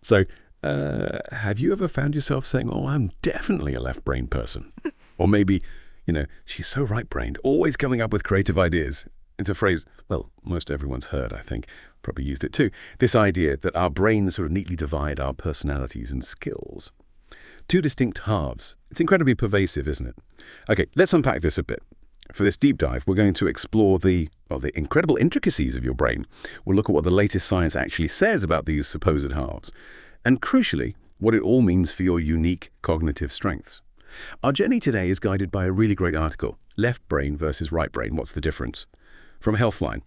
So, have you ever found yourself saying, oh, I'm definitely a left-brained person? Or maybe, she's so right-brained, always coming up with creative ideas. It's a phrase, well, most everyone's heard, I think, probably used it too. This idea that our brains sort of neatly divide our personalities and skills. Two distinct halves. It's incredibly pervasive, isn't it? Okay, let's unpack this a bit. For this deep dive, we're going to explore the incredible intricacies of your brain. We'll look at what the latest science actually says about these supposed halves. And crucially, what it all means for your unique cognitive strengths. Our journey today is guided by a really great article, Left Brain versus Right Brain, What's the Difference? From Healthline.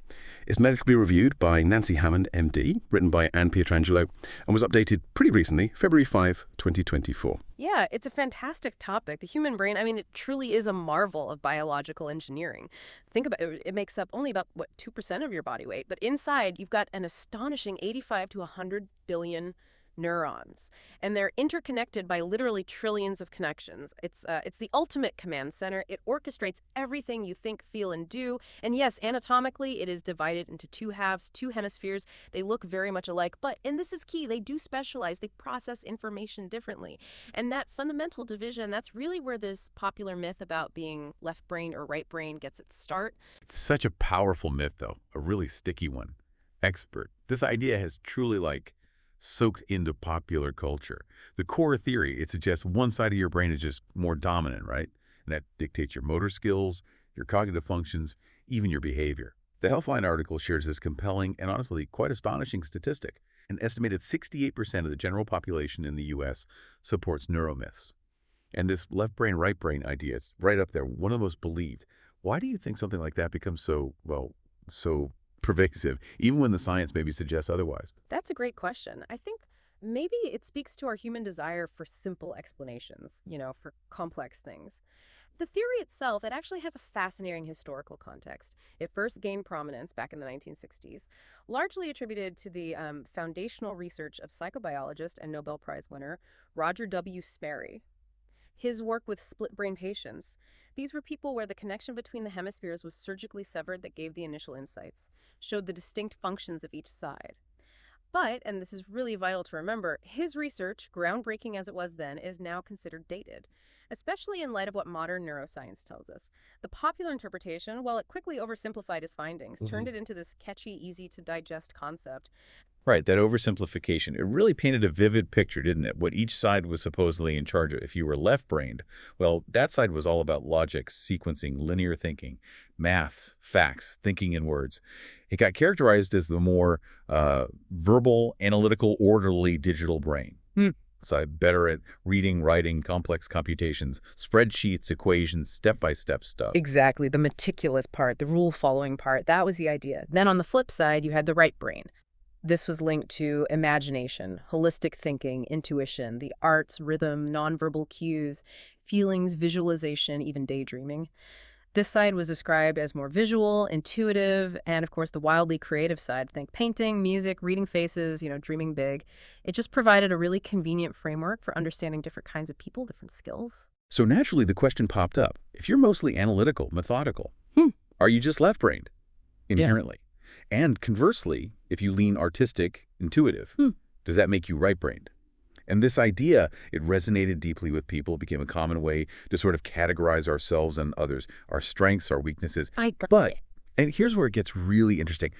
It's medically reviewed by Nancy Hammond, MD, written by Anne Pietrangelo, and was updated pretty recently, February 5, 2024. Yeah, it's a fantastic topic. The human brain, it truly is a marvel of biological engineering. Think about it, it makes up only about, 2% of your body weight, but inside you've got an astonishing 85 to 100 billion neurons, and they're interconnected by literally trillions of connections. It's the ultimate command center. It orchestrates everything you think, feel, and do. And yes, anatomically, it is divided into two halves, two hemispheres. They look very much alike, but, and this is key, they do specialize. They process information differently. And that fundamental division, that's really where this popular myth about being left brain or right brain gets its start. It's such a powerful myth, though, a really sticky one. Expert. This idea has truly, soaked into popular culture. The core theory, it suggests one side of your brain is just more dominant, right? And that dictates your motor skills, your cognitive functions, even your behavior. The Healthline article shares this compelling and honestly quite astonishing statistic. An estimated 68% of the general population in the U.S. supports neuromyths. And this left brain, right brain idea is right up there, one of the most believed. Why do you think something like that becomes so pervasive, even when the science maybe suggests otherwise? That's a great question. I think maybe it speaks to our human desire for simple explanations, for complex things. The theory itself, it actually has a fascinating historical context. It first gained prominence back in the 1960s, largely attributed to the foundational research of psychobiologist and Nobel Prize winner Roger W. Sperry. His work with split-brain patients. These were people where the connection between the hemispheres was surgically severed that gave the initial insights, showed the distinct functions of each side. But, and this is really vital to remember, his research, groundbreaking as it was then, is now considered dated, especially in light of what modern neuroscience tells us. The popular interpretation, while it quickly oversimplified his findings, turned it into this catchy, easy-to-digest concept. Right, that oversimplification. It really painted a vivid picture, didn't it? What each side was supposedly in charge of. If you were left-brained, well, that side was all about logic, sequencing, linear thinking, maths, facts, thinking in words. It got characterized as the more verbal, analytical, orderly digital brain. Side better at reading, writing, complex computations, spreadsheets, equations, step-by-step stuff. Exactly, the meticulous part, the rule-following part, that was the idea. Then on the flip side, you had the right brain. This was linked to imagination, holistic thinking, intuition, the arts, rhythm, nonverbal cues, feelings, visualization, even daydreaming. This side was described as more visual, intuitive, and of course the wildly creative side. Think painting, music, reading faces, dreaming big. It just provided a really convenient framework for understanding different kinds of people, different skills. So naturally the question popped up. If you're mostly analytical, methodical, are you just left-brained inherently? And conversely, if you lean artistic, intuitive, does that make you right-brained? And this idea, it resonated deeply with people. It became a common way to sort of categorize ourselves and others, our strengths, our weaknesses. And here's where it gets really interesting.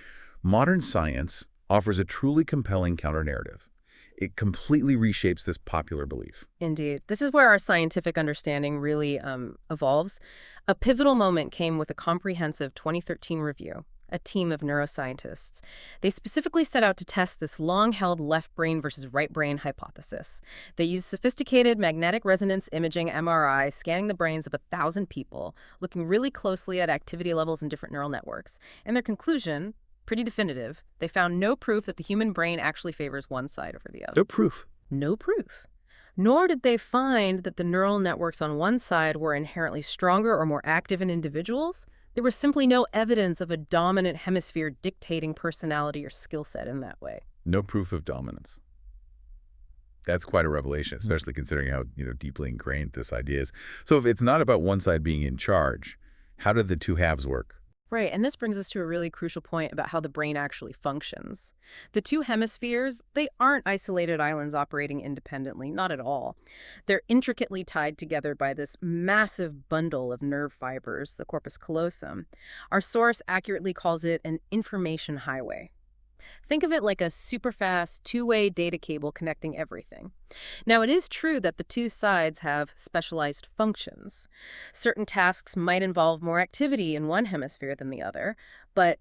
Modern science offers a truly compelling counter-narrative. It completely reshapes this popular belief. Indeed. This is where our scientific understanding really evolves. A pivotal moment came with a comprehensive 2013 review. A team of neuroscientists. They specifically set out to test this long-held left brain versus right brain hypothesis. They used sophisticated magnetic resonance imaging MRI, scanning the brains of 1,000 people, looking really closely at activity levels in different neural networks. And their conclusion, pretty definitive, they found no proof that the human brain actually favors one side over the other. No proof. No proof. Nor did they find that the neural networks on one side were inherently stronger or more active in individuals. There was simply no evidence of a dominant hemisphere dictating personality or skill set in that way. No proof of dominance. That's quite a revelation, especially considering how deeply ingrained this idea is. So if it's not about one side being in charge, how do the two halves work? Right, and this brings us to a really crucial point about how the brain actually functions. The two hemispheres, they aren't isolated islands operating independently, not at all. They're intricately tied together by this massive bundle of nerve fibers, the corpus callosum. Our source accurately calls it an information highway. Think of it like a super fast two-way data cable connecting everything. Now, it is true that the two sides have specialized functions. Certain tasks might involve more activity in one hemisphere than the other, but,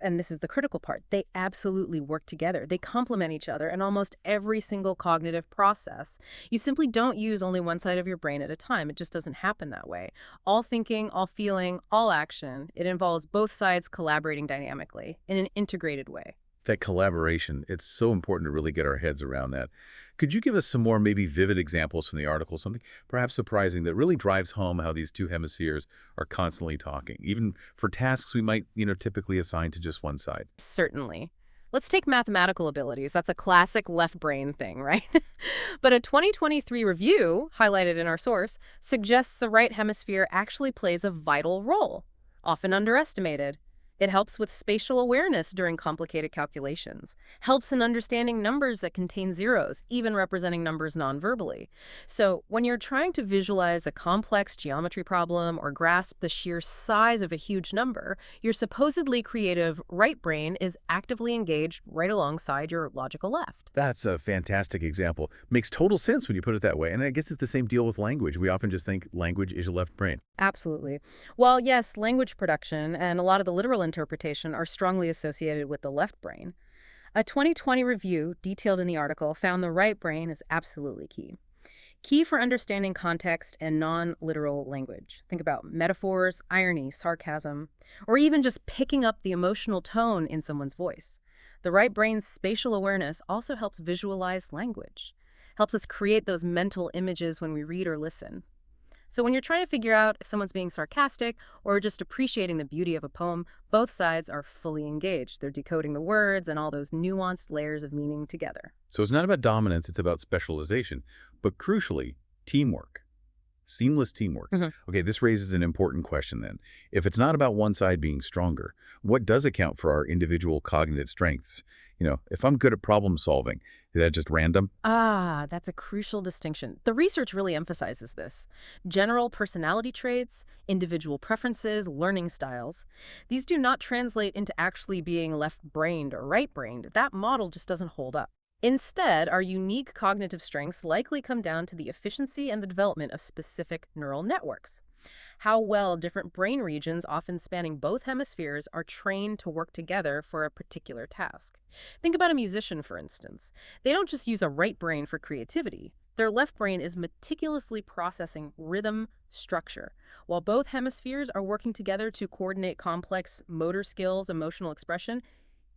and this is the critical part, they absolutely work together. They complement each other in almost every single cognitive process. You simply don't use only one side of your brain at a time. It just doesn't happen that way. All thinking, all feeling, all action, it involves both sides collaborating dynamically in an integrated way. That collaboration, it's so important to really get our heads around that. Could you give us some more maybe vivid examples from the article, something perhaps surprising that really drives home how these two hemispheres are constantly talking, even for tasks we might, typically assign to just one side? Certainly. Let's take mathematical abilities. That's a classic left brain thing, right? But a 2023 review, highlighted in our source, suggests the right hemisphere actually plays a vital role, often underestimated. It helps with spatial awareness during complicated calculations, helps in understanding numbers that contain zeros, even representing numbers non-verbally. So when you're trying to visualize a complex geometry problem or grasp the sheer size of a huge number, your supposedly creative right brain is actively engaged right alongside your logical left. That's a fantastic example. Makes total sense when you put it that way. And I guess it's the same deal with language. We often just think language is your left brain. Absolutely. While yes, language production and a lot of the literal interpretation are strongly associated with the left brain, a 2020 review detailed in the article found the right brain is absolutely key. Key for understanding context and non-literal language. Think about metaphors, irony, sarcasm, or even just picking up the emotional tone in someone's voice. The right brain's spatial awareness also helps visualize language, helps us create those mental images when we read or listen. So when you're trying to figure out if someone's being sarcastic or just appreciating the beauty of a poem, both sides are fully engaged. They're decoding the words and all those nuanced layers of meaning together. So it's not about dominance, it's about specialization, but crucially, teamwork. Seamless teamwork. Okay, this raises an important question then. If it's not about one side being stronger, what does account for our individual cognitive strengths? If I'm good at problem solving, is that just random? Ah, that's a crucial distinction. The research really emphasizes this. General personality traits, individual preferences, learning styles, these do not translate into actually being left-brained or right-brained. That model just doesn't hold up. Instead, our unique cognitive strengths likely come down to the efficiency and the development of specific neural networks. How well different brain regions, often spanning both hemispheres, are trained to work together for a particular task. Think about a musician, for instance. They don't just use a right brain for creativity. Their left brain is meticulously processing rhythm, structure, while both hemispheres are working together to coordinate complex motor skills, emotional expression.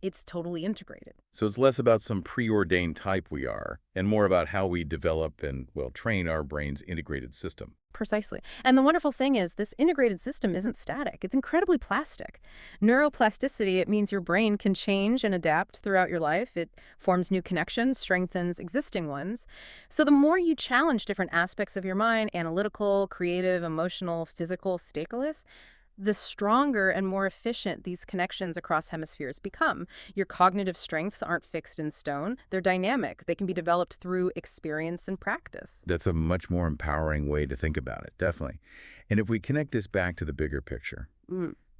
It's totally integrated. So it's less about some preordained type we are, and more about how we develop and, well, train our brain's integrated system. Precisely. And the wonderful thing is this integrated system isn't static. It's incredibly plastic. Neuroplasticity, it means your brain can change and adapt throughout your life. It forms new connections, strengthens existing ones. So the more you challenge different aspects of your mind, analytical, creative, emotional, physical, stakeless, the stronger and more efficient these connections across hemispheres become. Your cognitive strengths aren't fixed in stone. They're dynamic. They can be developed through experience and practice. That's a much more empowering way to think about it, definitely. And if we connect this back to the bigger picture,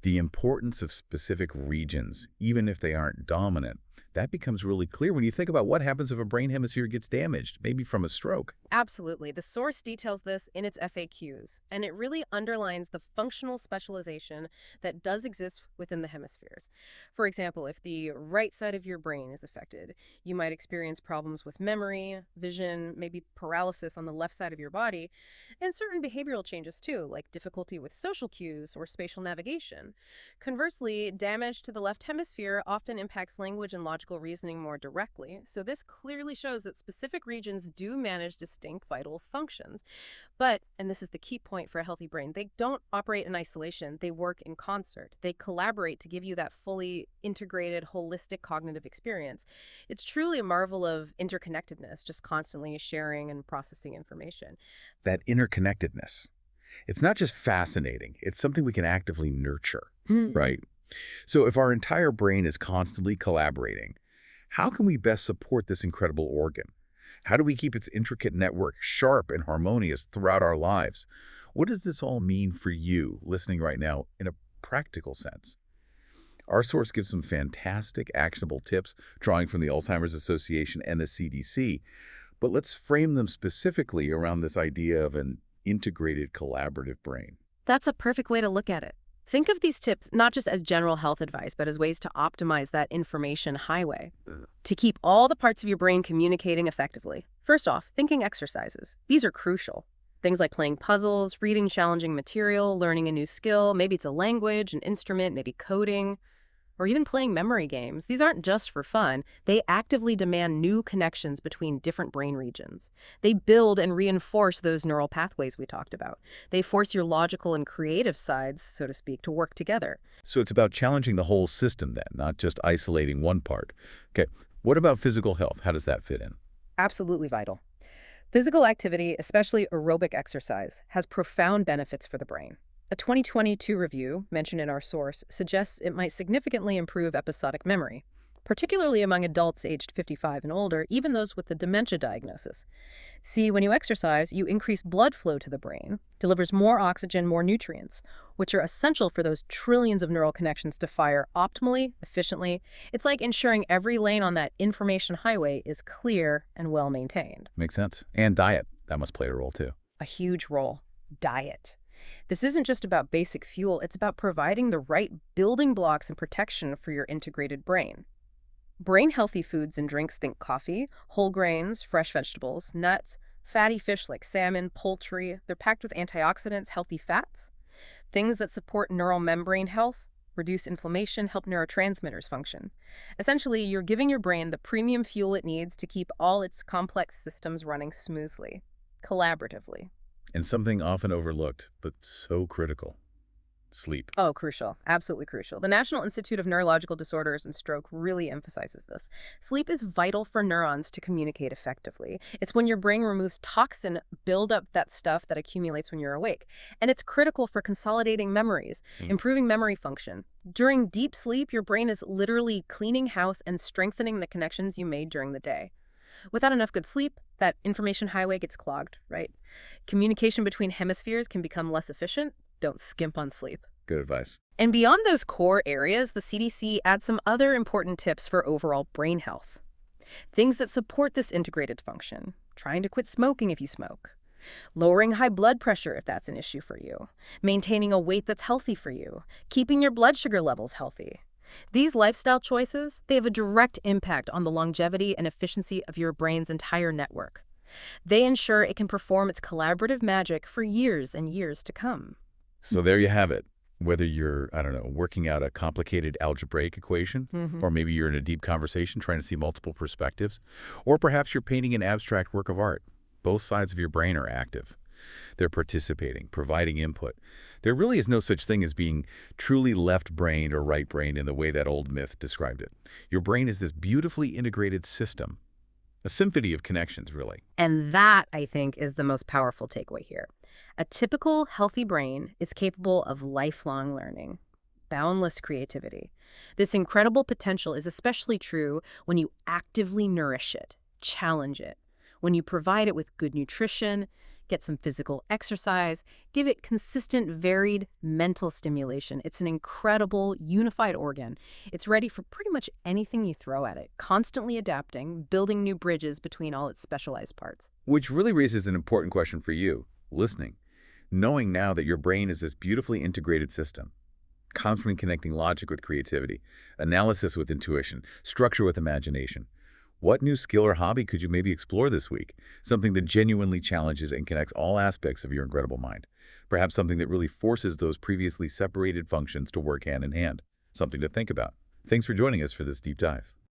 the importance of specific regions, even if they aren't dominant, that becomes really clear when you think about what happens if a brain hemisphere gets damaged, maybe from a stroke. Absolutely. The source details this in its FAQs, and it really underlines the functional specialization that does exist within the hemispheres. For example, if the right side of your brain is affected, you might experience problems with memory, vision, maybe paralysis on the left side of your body, and certain behavioral changes too, like difficulty with social cues or spatial navigation. Conversely, damage to the left hemisphere often impacts language and logical reasoning more directly, so this clearly shows that specific regions do manage distinct vital functions. But, and this is the key point for a healthy brain, they don't operate in isolation, they work in concert. They collaborate to give you that fully integrated, holistic cognitive experience. It's truly a marvel of interconnectedness, just constantly sharing and processing information. That interconnectedness. It's not just fascinating, it's something we can actively nurture, Hmm. right? So if our entire brain is constantly collaborating, how can we best support this incredible organ? How do we keep its intricate network sharp and harmonious throughout our lives? What does this all mean for you listening right now in a practical sense? Our source gives some fantastic, actionable tips drawing from the Alzheimer's Association and the CDC, but let's frame them specifically around this idea of an integrated collaborative brain. That's a perfect way to look at it. Think of these tips not just as general health advice, but as ways to optimize that information highway, to keep all the parts of your brain communicating effectively. First off, thinking exercises. These are crucial. Things like playing puzzles, reading challenging material, learning a new skill, maybe it's a language, an instrument, maybe coding, or even playing memory games. These aren't just for fun. They actively demand new connections between different brain regions. They build and reinforce those neural pathways we talked about. They force your logical and creative sides, so to speak, to work together. So it's about challenging the whole system then, not just isolating one part. Okay, what about physical health? How does that fit in? Absolutely vital. Physical activity, especially aerobic exercise, has profound benefits for the brain. A 2022 review, mentioned in our source, suggests it might significantly improve episodic memory, particularly among adults aged 55 and older, even those with the dementia diagnosis. See, when you exercise, you increase blood flow to the brain, delivers more oxygen, more nutrients, which are essential for those trillions of neural connections to fire optimally, efficiently. It's like ensuring every lane on that information highway is clear and well maintained. Makes sense. And diet, that must play a role too. A huge role. Diet. This isn't just about basic fuel, it's about providing the right building blocks and protection for your integrated brain. Brain-healthy foods and drinks, think coffee, whole grains, fresh vegetables, nuts, fatty fish like salmon, poultry. They're packed with antioxidants, healthy fats, things that support neural membrane health, reduce inflammation, help neurotransmitters function. Essentially, you're giving your brain the premium fuel it needs to keep all its complex systems running smoothly, collaboratively. And something often overlooked, but so critical: sleep. Oh, crucial. Absolutely crucial. The National Institute of Neurological Disorders and Stroke really emphasizes this. Sleep is vital for neurons to communicate effectively. It's when your brain removes toxin, build up that stuff that accumulates when you're awake. And it's critical for consolidating memories, improving memory function. During deep sleep, your brain is literally cleaning house and strengthening the connections you made during the day. Without enough good sleep, that information highway gets clogged, right? Communication between hemispheres can become less efficient. Don't skimp on sleep. Good advice. And beyond those core areas, the CDC adds some other important tips for overall brain health. Things that support this integrated function. Trying to quit smoking if you smoke. Lowering high blood pressure if that's an issue for you. Maintaining a weight that's healthy for you. Keeping your blood sugar levels healthy. These lifestyle choices, they have a direct impact on the longevity and efficiency of your brain's entire network. They ensure it can perform its collaborative magic for years and years to come. So there you have it. Whether you're, I don't know, working out a complicated algebraic equation, or maybe you're in a deep conversation trying to see multiple perspectives, or perhaps you're painting an abstract work of art, both sides of your brain are active. They're participating, providing input. There really is no such thing as being truly left-brained or right-brained in the way that old myth described it. Your brain is this beautifully integrated system, a symphony of connections, really. And that, I think, is the most powerful takeaway here. A typical healthy brain is capable of lifelong learning, boundless creativity. This incredible potential is especially true when you actively nourish it, challenge it, when you provide it with good nutrition, get some physical exercise, give it consistent, varied mental stimulation. It's an incredible, unified organ. It's ready for pretty much anything you throw at it, constantly adapting, building new bridges between all its specialized parts. Which really raises an important question for you, listening. Knowing now that your brain is this beautifully integrated system, constantly connecting logic with creativity, analysis with intuition, structure with imagination. What new skill or hobby could you maybe explore this week? Something that genuinely challenges and connects all aspects of your incredible mind. Perhaps something that really forces those previously separated functions to work hand in hand. Something to think about. Thanks for joining us for this deep dive.